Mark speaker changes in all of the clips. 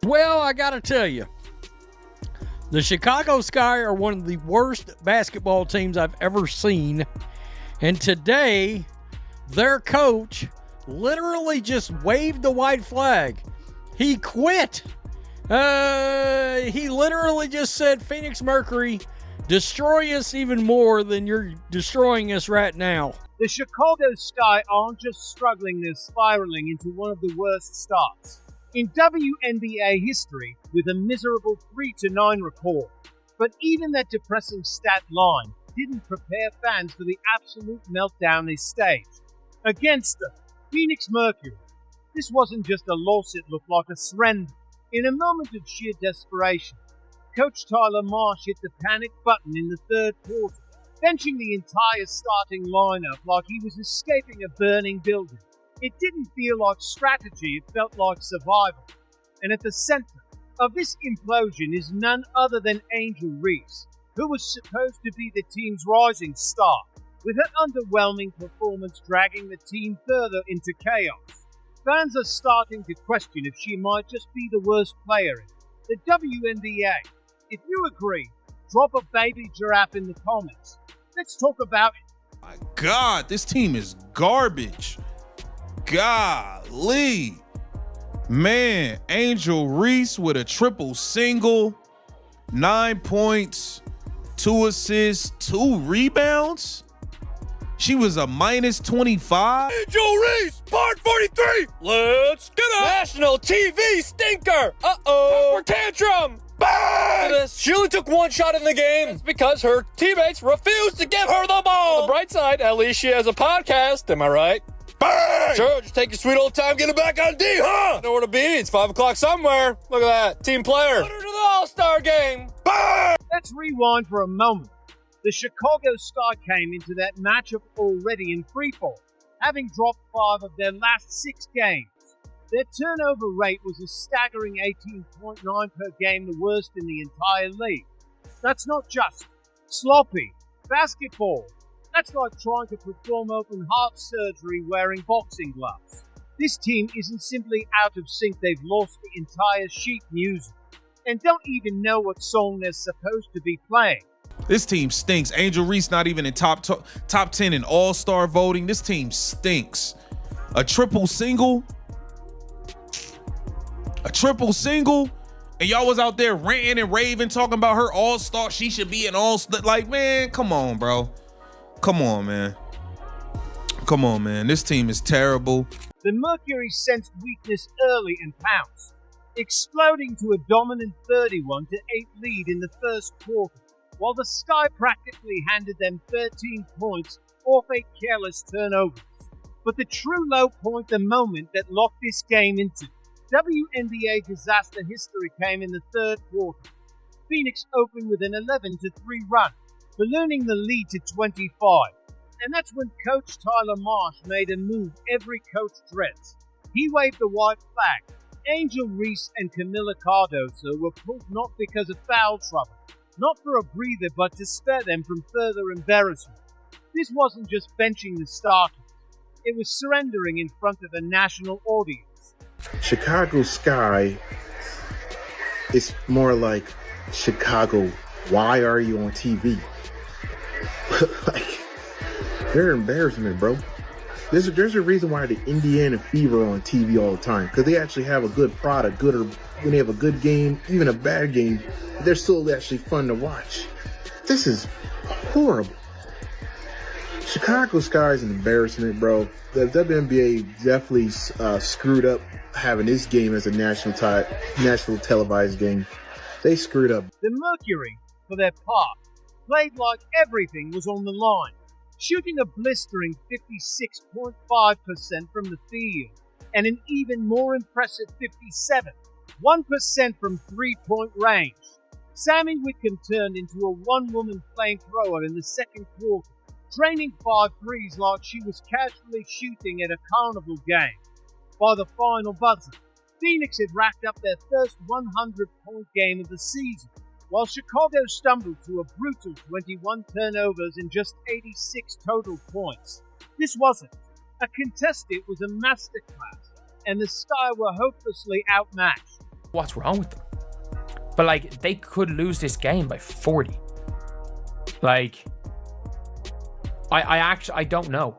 Speaker 1: Well, I got to tell you, the Chicago Sky are one of the worst basketball teams I've ever seen. And today, their coach literally just waved the white flag. He quit. He literally just said, Phoenix Mercury, destroy us even more than you're destroying us right now.
Speaker 2: The Chicago Sky aren't just struggling, they're spiraling into one of the worst starts in WNBA history with a miserable 3-9 record. But even that depressing stat line didn't prepare fans for the absolute meltdown they staged. Against the Phoenix Mercury, this wasn't just a loss, it looked like a surrender. In a moment of sheer desperation, Coach Tyler Marsh hit the panic button in the third quarter, benching the entire starting lineup like he was escaping a burning building. It didn't feel like strategy, it felt like survival. And at the center of this implosion is none other than Angel Reese, who was supposed to be the team's rising star, with her underwhelming performance dragging the team further into chaos. Fans are starting to question if she might just be the worst player in the WNBA. If you agree, drop a baby giraffe in the comments. Let's talk about it.
Speaker 3: My God, this team is garbage. Golly. Man, Angel Reese with a triple single, 9 points, 2 assists, 2 rebounds. She was a minus 25.
Speaker 4: Angel Reese, part 43. Let's get it. National TV stinker. Uh-oh. For tantrum. Bang! She only took one shot in the game. It's because her teammates refused to give her the ball. On the bright side, at least she has a podcast. Am I right? Bang! Sure, just take your sweet old time getting back on D, huh? Know where to be. It's 5 o'clock somewhere. Look at that. Team player. Put her to the All-Star game. Bang!
Speaker 2: Let's rewind for a moment. The Chicago Sky came into that matchup already in freefall, having dropped 5 of their last 6 games. Their turnover rate was a staggering 18.9 per game, the worst in the entire league. That's not just sloppy basketball. That's like trying to perform open heart surgery wearing boxing gloves. This team isn't simply out of sync, they've lost the entire sheet music and don't even know what song they're supposed to be playing.
Speaker 3: This team stinks. Angel Reese not even in top 10 in all-star voting. This team stinks. A triple single, and y'all was out there ranting and raving, talking about her all-star. She should be an all-star. Like, man, come on, bro. Come on, man. Come on, man. This team is terrible.
Speaker 2: The Mercury sensed weakness early and pounced, exploding to a dominant 31-8 lead in the first quarter, while the Sky practically handed them 13 points off 8 careless turnovers. But the true low point, the moment that locked this game into WNBA disaster history, came in the third quarter. Phoenix opened with an 11-3 run, ballooning the lead to 25. And that's when Coach Tyler Marsh made a move every coach dreads. He waved the white flag. Angel Reese and Camila Cardoso were pulled not because of foul trouble, not for a breather, but to spare them from further embarrassment. This wasn't just benching the starters. It was surrendering in front of a national audience.
Speaker 5: Chicago Sky is more like Chicago, why are you on TV? Like, they're an embarrassment, bro. There's a reason why the Indiana Fever are on TV all the time, because they actually have a good product, when they have a good game, even a bad game, they're still actually fun to watch. This is horrible. Chicago Sky is an embarrassment, bro. The WNBA definitely screwed up having this game as a national televised game. They screwed up.
Speaker 2: The Mercury, for their part, played like everything was on the line, shooting a blistering 56.5% from the field and an even more impressive 57.1% from three-point range. Sammy Whitcomb turned into a one-woman flamethrower in the second quarter, draining 5 threes like she was casually shooting at a carnival game. By the final buzzer, Phoenix had racked up their first 100-point game of the season, while Chicago stumbled to a brutal 21 turnovers and just 86 total points. This wasn't a contest, it was a masterclass, and the Sky were hopelessly outmatched.
Speaker 6: what's wrong with them. But like, they could lose this game by 40. Like, I don't know.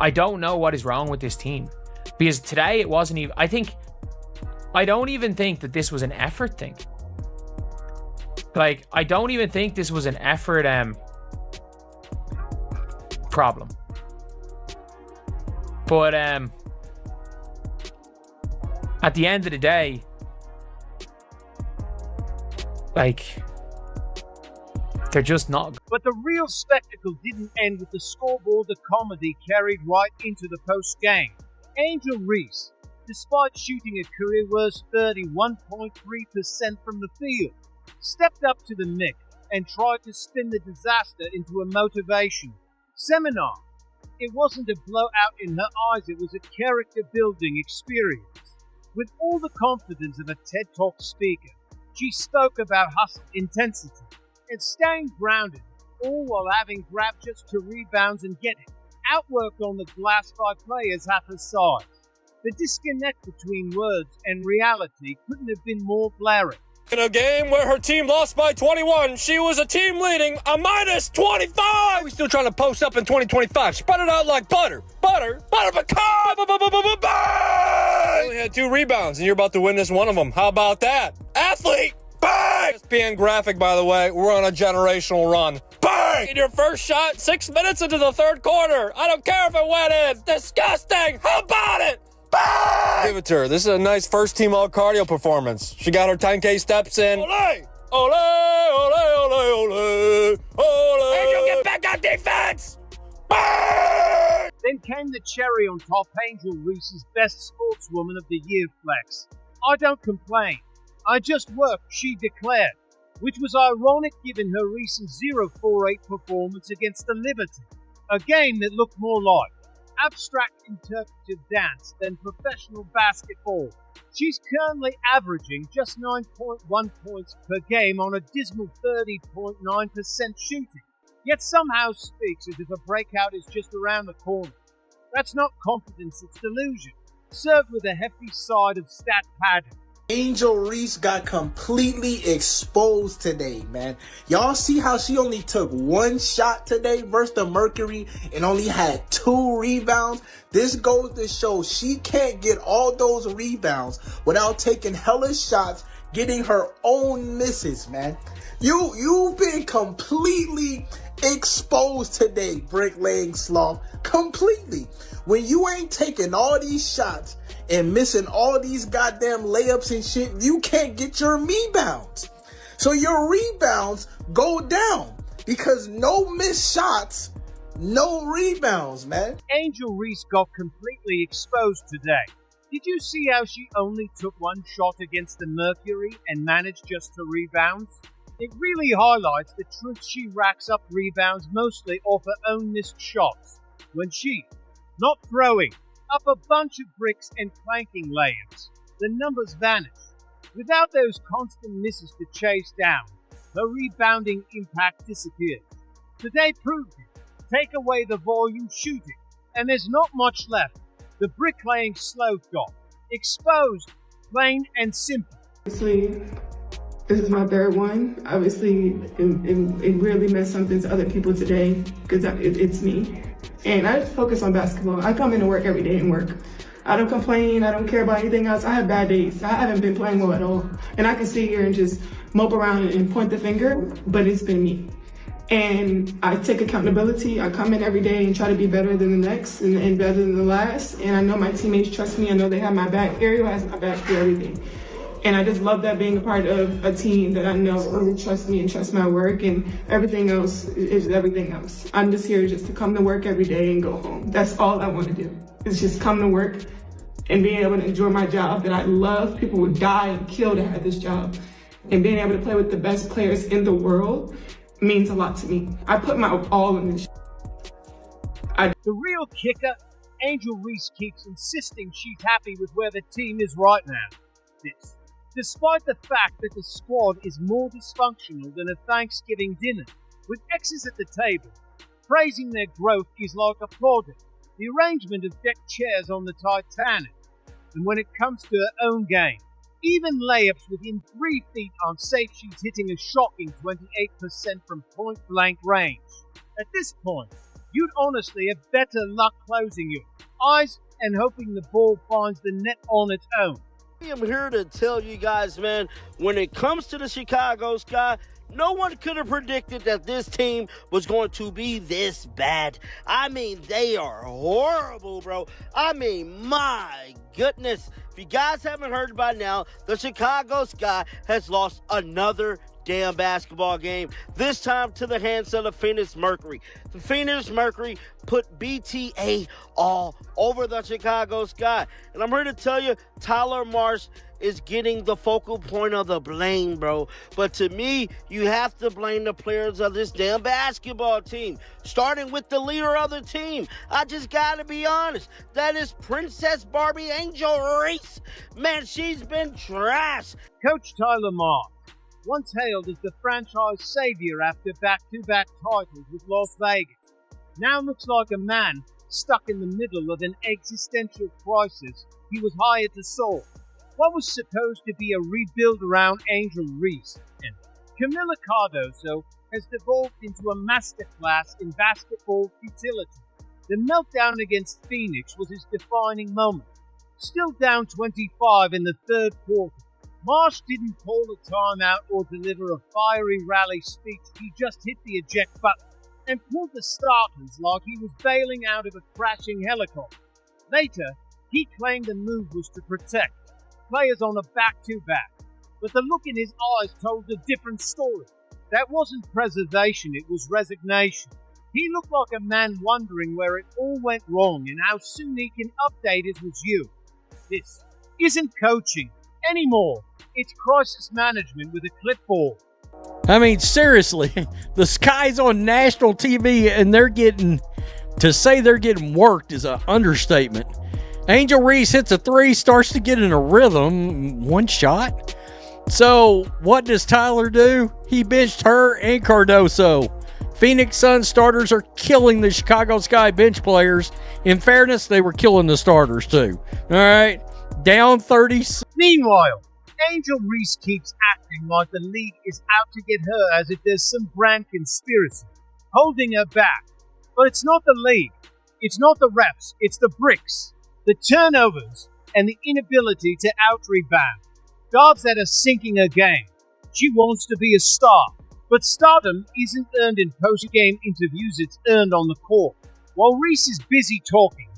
Speaker 6: I don't know what is wrong with this team. Because today it wasn't even, I don't even think that this was an effort thing. Like, I don't even think this was an effort problem. But at the end of the day, like, they're just not.
Speaker 2: But the real spectacle didn't end with the scoreboard. The comedy carried right into the post-game. Angel Reese, despite shooting a career-worst 31.3% from the field, stepped up to the mic and tried to spin the disaster into a motivation seminar. It wasn't a blowout in her eyes, it was a character-building experience. With all the confidence of a TED Talk speaker, she spoke about hustle, intensity, and staying grounded, all while having grabbed just 2 rebounds and getting outworked on the glass by players at her side. The disconnect between words and reality couldn't have been more glaring.
Speaker 4: In a game where her team lost by 21, she was a team leading a minus 25. We're still trying to post up in 2025. Spread it out like butter. Butter pecan. Only had 2 rebounds, and you're about to witness one of them. How about that? Athlete. Bang! ESPN graphic, by the way. We're on a generational run. Bang! In your first shot, 6 minutes into the third quarter. I don't care if it went in. Disgusting. How about it? Bang! Give it to her. This is a nice first team all cardio performance. She got her 10K steps in. Ole! Ole! Ole! Ole! Ole! Ole! Angel, get back on defense! Bang!
Speaker 2: Then came the cherry on top, Angel Reese's best sportswoman of the year flex. I don't complain. I just work, she declared, which was ironic given her recent 0-4-8 performance against the Liberty, a game that looked more like abstract interpretive dance than professional basketball. She's currently averaging just 9.1 points per game on a dismal 30.9% shooting, yet somehow speaks as if a breakout is just around the corner. That's not confidence, it's delusion, served with a hefty side of stat padding.
Speaker 7: Angel Reese got completely exposed today, man. Y'all see how she only took 1 shot today versus the Mercury and only had 2 rebounds? This goes to show she can't get all those rebounds without taking hella shots, getting her own misses, man. You've been completely exposed today, bricklaying sloth. Completely. When you ain't taking all these shots and missing all these goddamn layups and shit, you can't get your rebounds. So your rebounds go down because no missed shots, no rebounds, man.
Speaker 2: Angel Reese got completely exposed today. Did you see how she only took 1 shot against the Mercury and managed just 2 rebounds? It really highlights the truth she racks up rebounds mostly off her own missed shots, when she's not throwing up a bunch of bricks and clanking layups. The numbers vanish. Without those constant misses to chase down, her rebounding impact disappears. Today proved it. Take away the volume shooting, and there's not much left. The bricklaying sloth got exposed, plain and simple.
Speaker 8: Obviously, this is my 3rd one. Obviously, it really meant something to other people today because it's me. And I just focus on basketball. I come into work every day and work. I don't complain. I don't care about anything else. I have bad days. I haven't been playing well at all. And I can sit here and just mope around and point the finger, but it's been me. And I take accountability. I come in every day and try to be better than the next and better than the last. And I know my teammates trust me. I know they have my back. Ariel has my back through everything. And I just love that being a part of a team that I know really trusts me and trusts my work, and everything else is everything else. I'm just here just to come to work every day and go home. That's all I want to do, is just come to work and being able to enjoy my job that I love. People would die and kill to have this job. And being able to play with the best players in the world means a lot to me. I put my all in this.
Speaker 2: The real kicker, Angel Reese keeps insisting she's happy with where the team is right now. This, despite the fact that the squad is more dysfunctional than a Thanksgiving dinner, with exes at the table. Praising their growth is like applauding the arrangement of decked chairs on the Titanic. And when it comes to her own game, Even layups within 3 feet on safe sheets hitting a shocking 28% from point-blank range. At this point, you'd honestly have better luck closing your eyes and hoping the ball finds the net on its own.
Speaker 9: I am here to tell you guys, man, when it comes to the Chicago Sky, no one could have predicted that this team was going to be this bad. I mean, they are horrible, bro. I mean, my goodness. If you guys haven't heard by now, the Chicago Sky has lost another damn basketball game, this time to the hands of the Phoenix Mercury. The Phoenix Mercury put BTA all over the Chicago Sky. And I'm here to tell you, Tyler Marsh is getting the focal point of the blame, bro. But to me, you have to blame the players of this damn basketball team, starting with the leader of the team. I just gotta be honest. That is Princess Barbie Angel Reese. Man, she's been trash.
Speaker 2: Coach Tyler Marsh, once hailed as the franchise savior after back-to-back titles with Las Vegas, now looks like a man stuck in the middle of an existential crisis he was hired to solve. What was supposed to be a rebuild around Angel Reese and Camila Cardoso has devolved into a masterclass in basketball futility. The meltdown against Phoenix was his defining moment. Still down 25 in the third quarter, Marsh didn't call a timeout or deliver a fiery rally speech. He just hit the eject button and pulled the starters like he was bailing out of a crashing helicopter. Later, he claimed the move was to protect players on a back-to-back, but the look in his eyes told a different story. That wasn't preservation, it was resignation. He looked like a man wondering where it all went wrong and how soon he can update his review. This isn't coaching anymore. It's crisis management with a clipboard.
Speaker 1: I mean, seriously, the Sky's on national TV and to say they're getting worked is an understatement. Angel Reese hits a three, starts to get in a rhythm, one shot. So what does Tyler do? He benched her and Cardoso. Phoenix Suns starters are killing the Chicago Sky bench players. In fairness, they were killing the starters too. All right, down 30.
Speaker 2: Meanwhile, Angel Reese keeps acting like the league is out to get her as if there's some grand conspiracy holding her back. But it's not the league. It's not the refs. It's the bricks, the turnovers, and the inability to out-rebound. Guards that are sinking her game. She wants to be a star. But stardom isn't earned in post-game interviews, it's earned on the court. While Reese is busy talking,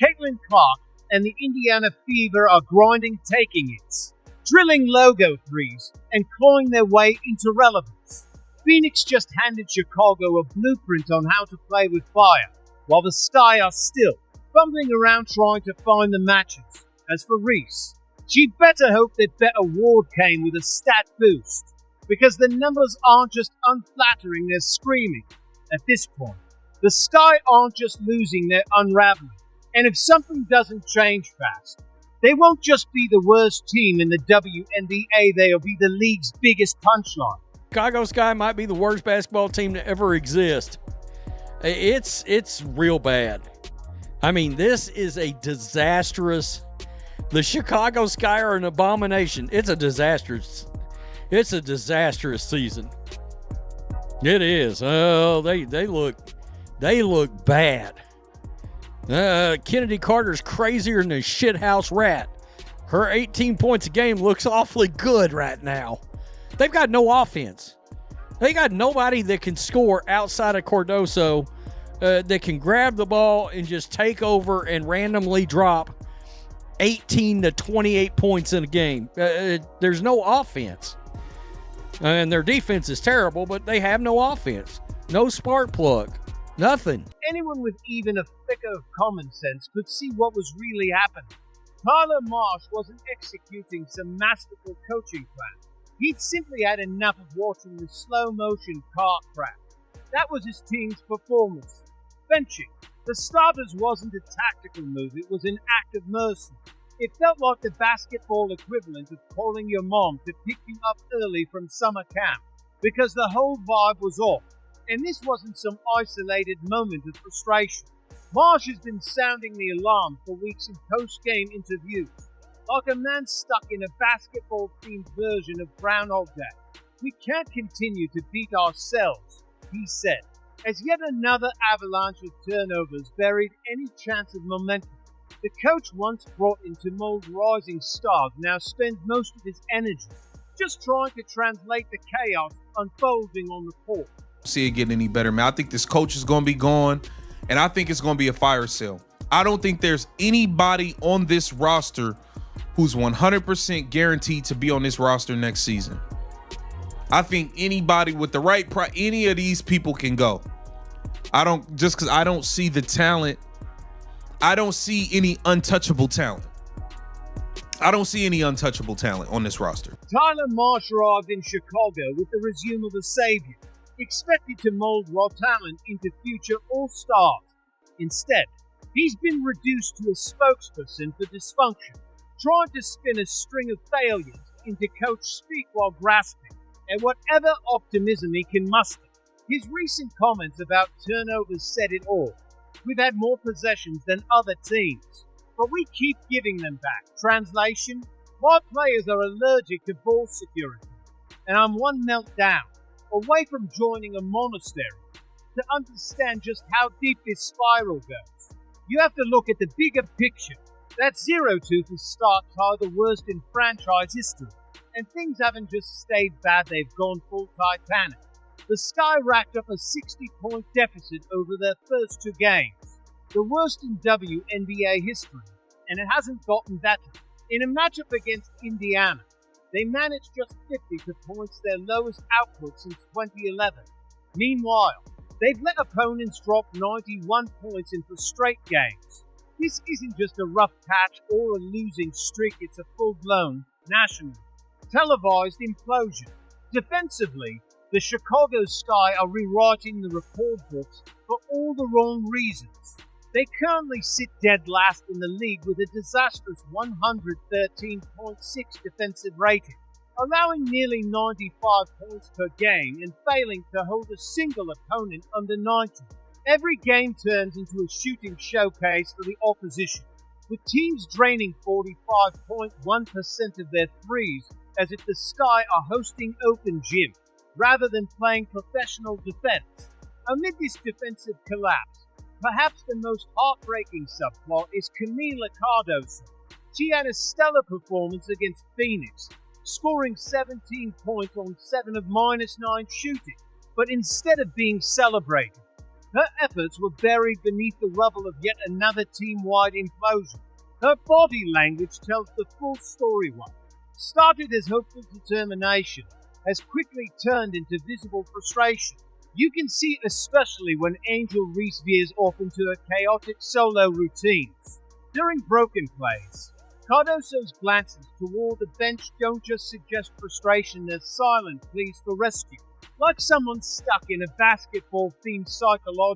Speaker 2: Caitlin Clark and the Indiana Fever are grinding taking hits, drilling logo threes, and clawing their way into relevance. Phoenix just handed Chicago a blueprint on how to play with fire, while the Sky are still fumbling around trying to find the matches. As for Reese, she'd better hope that better Ward came with a stat boost, because the numbers aren't just unflattering, they're screaming. At this point, the Sky aren't just losing, they're unraveling. And if something doesn't change fast, they won't just be the worst team in the WNBA, they'll be the league's biggest punchline.
Speaker 1: Chicago Sky might be the worst basketball team to ever exist. It's real bad. I mean, this is a disastrous. The Chicago Sky are an abomination. It's a disastrous season. It is. Oh, they look bad. Kennedy Carter's crazier than a shithouse rat. Her 18 points a game looks awfully good right now. They've got no offense. They got nobody that can score outside of Cardoso that can grab the ball and just take over and randomly drop 18 to 28 points in a game. There's no offense. And their defense is terrible, but they have no offense. No spark plug. Nothing.
Speaker 2: Anyone with even a flicker of common sense could see what was really happening. Tyler Marsh wasn't executing some masterful coaching plan. He'd simply had enough of watching the slow-motion car crash. That was his team's performance. Benching the starters wasn't a tactical move, it was an act of mercy. It felt like the basketball equivalent of calling your mom to pick you up early from summer camp, because the whole vibe was off. And this wasn't some isolated moment of frustration. Marsh has been sounding the alarm for weeks in post-game interviews. like a man stuck in a basketball-themed version of Groundhog Day. We can't continue to beat ourselves, he said, as yet another avalanche of turnovers buried any chance of momentum. The coach once brought into mold rising stars now spends most of his energy just trying to translate the chaos unfolding on the court.
Speaker 3: See it getting any better, man. I think this coach is going to be gone, and I think it's going to be a fire sale. I don't think there's anybody on this roster who's 100% guaranteed to be on this roster next season. I think anybody with the right any of these people can go. Because I don't see the talent. I don't see any untouchable talent. I don't see any untouchable talent on this roster.
Speaker 2: Tyler Marsh arrived in Chicago with the resume of a savior, expected to mold raw talent into future all-stars. Instead, he's been reduced to a spokesperson for dysfunction, trying to spin a string of failures into coach speak while grasping at whatever optimism he can muster. His recent comments about turnovers said it all. We've had more possessions than other teams, but we keep giving them back. Translation, my players are allergic to ball security, and I'm one meltdown away from joining a monastery to understand just how deep this spiral goes. You have to look at the bigger picture. That 0-2 for start are the worst in franchise history, and things haven't just stayed bad, they've gone full Titanic. The Sky racked up a 60-point deficit over their first 2 games, the worst in WNBA history, and it hasn't gotten better. In a matchup against Indiana, they managed just 50 points, their lowest output since 2011. Meanwhile, they've let opponents drop 91 points in 4 straight games. This isn't just a rough patch or a losing streak, it's a full-blown, national, televised implosion. Defensively, the Chicago Sky are rewriting the record books for all the wrong reasons. They currently sit dead last in the league with a disastrous 113.6 defensive rating, allowing nearly 95 points per game and failing to hold a single opponent under 90. Every game turns into a shooting showcase for the opposition, with teams draining 45.1% of their threes as if the Sky are hosting open gym, rather than playing professional defense. Amid this defensive collapse, perhaps the most heartbreaking subplot is Camila Cardoso. She had a stellar performance against Phoenix, scoring 17 points on 7 of -9 shooting, but instead of being celebrated, her efforts were buried beneath the rubble of yet another team-wide implosion. Her body language tells the full story once. Started as hopeful determination, has quickly turned into visible frustration. You can see it especially when Angel Reese veers off into her chaotic solo routines. During broken plays, Cardoso's glances toward the bench don't just suggest frustration, they're silent pleas for rescue, like someone stuck in a basketball-themed psychological